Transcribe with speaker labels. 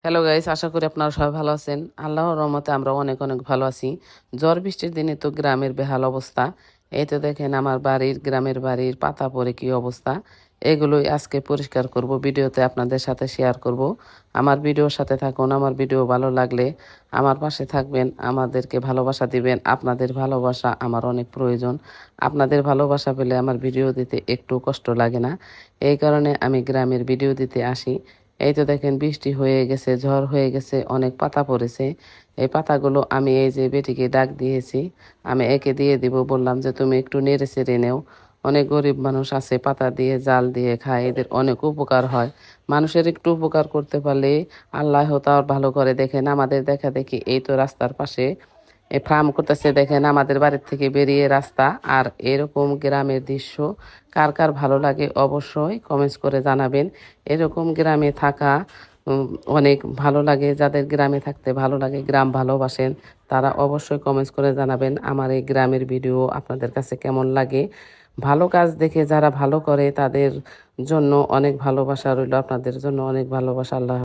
Speaker 1: Hello guys, আশা করি আপনারা সবাই ভালো আছেন। আল্লাহর রহমতে আমরা অনেক অনেক ভালো আছি। ঝড় বৃষ্টির দিনে তো গ্রামের বেহাল অবস্থা। এই তো দেখেন আমার গ্রামের বাড়ির পাতা পড়ে কি অবস্থা। এগুলোই আজকে পরিষ্কার করব, ভিডিওতে আপনাদের সাথে শেয়ার করব। আমার ভিডিওর সাথে থাকুন। আমার ভিডিও ভালো লাগলে আমার পাশে থাকবেন, আমাদেরকে ভালোবাসা দিবেন। আপনাদের ভালোবাসা আমার অনেক প্রয়োজন। আপনাদের ভালোবাসা পেলে আমার ভিডিও দিতে একটু কষ্ট লাগে না। এই কারণে আমি গ্রামের ভিডিও দিতে আসি। এই তো দেখেন বৃষ্টি হয়ে গেছে, ঝড় হয়ে গেছে, অনেক পাতা পড়েছে। এই পাতাগুলো আমি এই যে বেটিকে ডাক দিয়েছি, আমি একে দিয়ে দিব, বললাম যে তুমি একটু নেড়ে চেড়ে নেও। অনেক গরিব মানুষ আছে পাতা দিয়ে জাল দিয়ে খায়, এদের অনেক উপকার হয়। মানুষের একটু উপকার করতে পারলে আল্লাহ তার ভালো করে। দেখেন আমাদের দেখা দেখি এই তো রাস্তার পাশে এই ফার্ম করতেছে, দেখেন আমাদের বাড়ির থেকে বেরিয়ে রাস্তা। আর এরকম গ্রামের দৃশ্য কার কার ভালো লাগে অবশ্যই কমেন্টস করে জানাবেন। এরকম গ্রামে থাকা অনেক ভালো লাগে। যাদের গ্রামে থাকতে ভালো লাগে, গ্রাম ভালোবাসেন, তারা অবশ্যই কমেন্টস করে জানাবেন আমার এই গ্রামের ভিডিও আপনাদের কাছে কেমন লাগে। ভালো কাজ দেখে যারা ভালো করে তাদের জন্য অনেক ভালোবাসা রইল, আপনাদের জন্য অনেক ভালোবাসা। আল্লাহ